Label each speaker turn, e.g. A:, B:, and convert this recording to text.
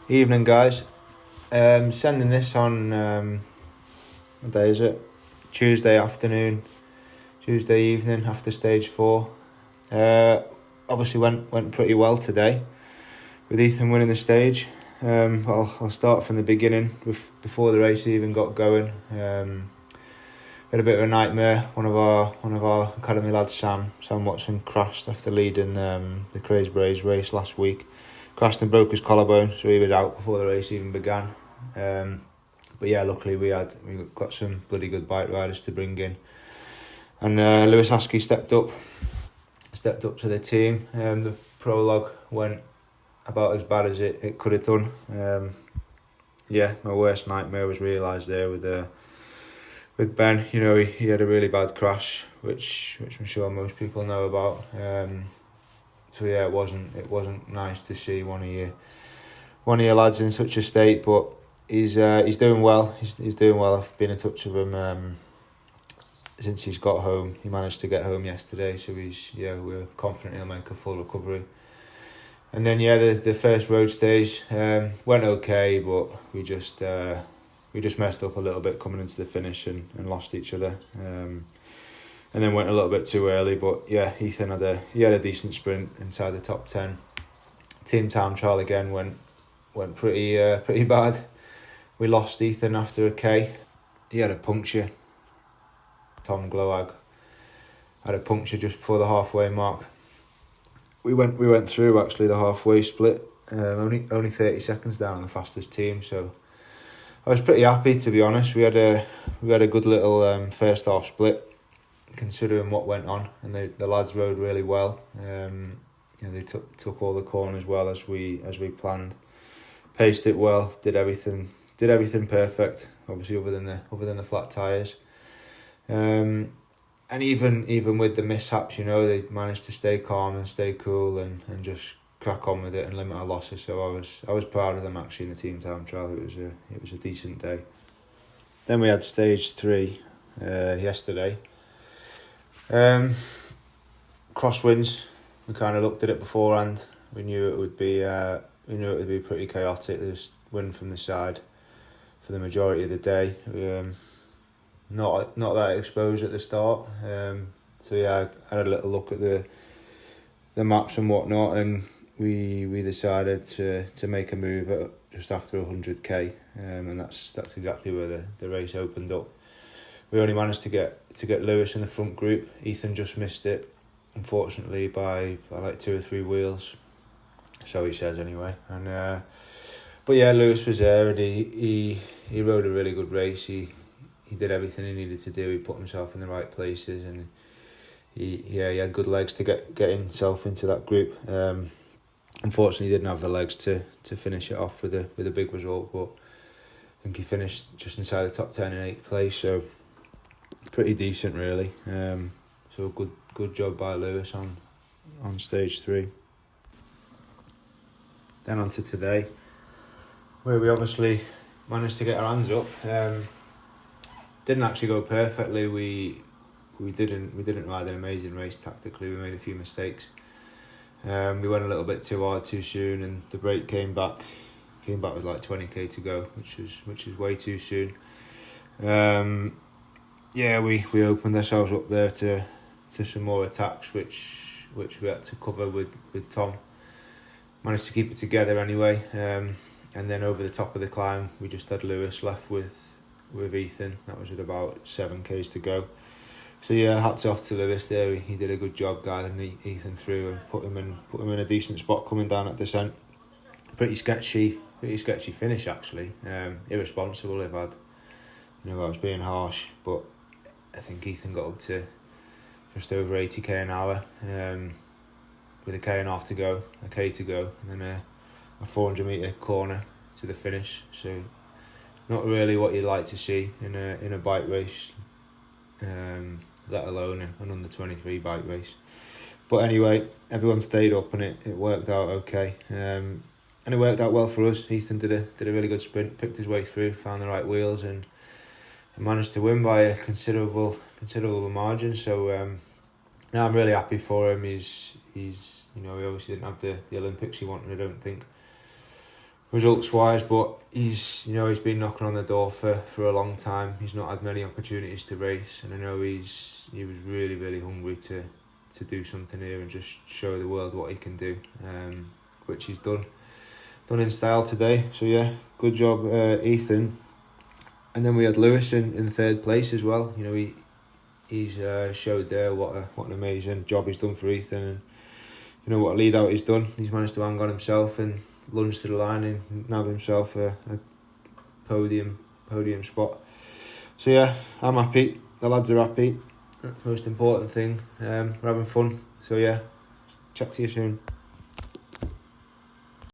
A: Evening, guys. Sending this on, what day is it? Tuesday afternoon, Tuesday evening after stage 4. Obviously went pretty well today with Ethan winning the stage. I'll start from the beginning before the race even got going. Had a bit of a nightmare. One of our academy lads, Sam Watson, crashed after leading the Kreiz Breizh race last week. Crashed and broke his collarbone, so he was out before the race even began. But yeah, luckily we got some bloody good bike riders to bring in, and Askey stepped up to the team. The prologue went about as bad as it could have done. My worst nightmare was realised there with Ben. You know, he had a really bad crash, which I'm sure most people know about. So yeah, it wasn't nice to see one of your lads in such a state, but he's doing well. He's doing well. I've been in touch with him since he's got home. He managed to get home yesterday, so we're confident he'll make a full recovery. And then the first road stage went okay, but we just messed up a little bit coming into the finish and lost each other. And then went a little bit too early, but yeah, Ethan had a decent sprint inside the top 10. Team time trial again went pretty bad. We lost Ethan after a K. He had a puncture. Tom Glowag had a puncture just before the halfway mark. We went through actually the halfway split, only 30 seconds down on the fastest team. So I was pretty happy, to be honest. We had a good little first half split, considering what went on, and the lads rode really well. They took all the corners well as we planned, paced it well, did everything perfect. Obviously, other than the flat tyres, and even with the mishaps, they managed to stay calm and stay cool and just crack on with it and limit our losses. So I was proud of them actually in the team time trial. It was a decent day. Then we had stage 3 yesterday. Crosswinds. We kind of looked at it beforehand. We knew it would be pretty chaotic. There's wind from the side for the majority of the day. Not that exposed at the start. So yeah, I had a little look at the maps and whatnot, and we decided to make a move at just after 100k, and that's exactly where the race opened up. We only managed to get Lewis in the front group. Ethan just missed it, unfortunately, by like 2 or 3 wheels. So he says anyway. And but yeah, Lewis was there, and he rode a really good race. He did everything he needed to do. He put himself in the right places, and he had good legs to get himself into that group. Unfortunately, he didn't have the legs to finish it off with a big result, but I think he finished just inside the top 10 in 8th place. So pretty decent, really. So good job by Lewis on stage 3. Then on to today, where we obviously managed to get our hands up. Didn't actually go perfectly. We didn't ride an amazing race tactically. We made a few mistakes. We went a little bit too hard too soon, and the break came back with like 20k to go, which is way too soon. We opened ourselves up there to some more attacks, which we had to cover with Tom. Managed to keep it together anyway, and then over the top of the climb, we just had Lewis left with Ethan. That was at about 7k's to go. So yeah, hats off to Lewis there. He did a good job guiding Ethan through and put him in a decent spot coming down at descent. Pretty sketchy finish actually. Irresponsible if I was being harsh, but I think Ethan got up to just over 80k an hour, with a K and a half to go, and then a 400 metre corner to the finish. So not really what you'd like to see in a bike race, let alone an under 23 bike race. But anyway, everyone stayed up and it worked out okay. And it worked out well for us. Ethan did a really good sprint, picked his way through, found the right wheels, and managed to win by a considerable margin. So now I'm really happy for him. He's he obviously didn't have the Olympics he wanted, I don't think. results wise, but he's been knocking on the door for a long time. He's not had many opportunities to race, and I know he was really, really hungry to do something here and just show the world what he can do, which he's done in style today. So yeah, good job, Ethan. And then we had Lewis in third place as well. He's showed there what an amazing job he's done for Ethan, and what a lead out he's done. He's managed to hang on himself and lunge to the line and nab himself a podium spot. So yeah, I'm happy. The lads are happy. That's the most important thing. We're having fun. So yeah, chat to you soon.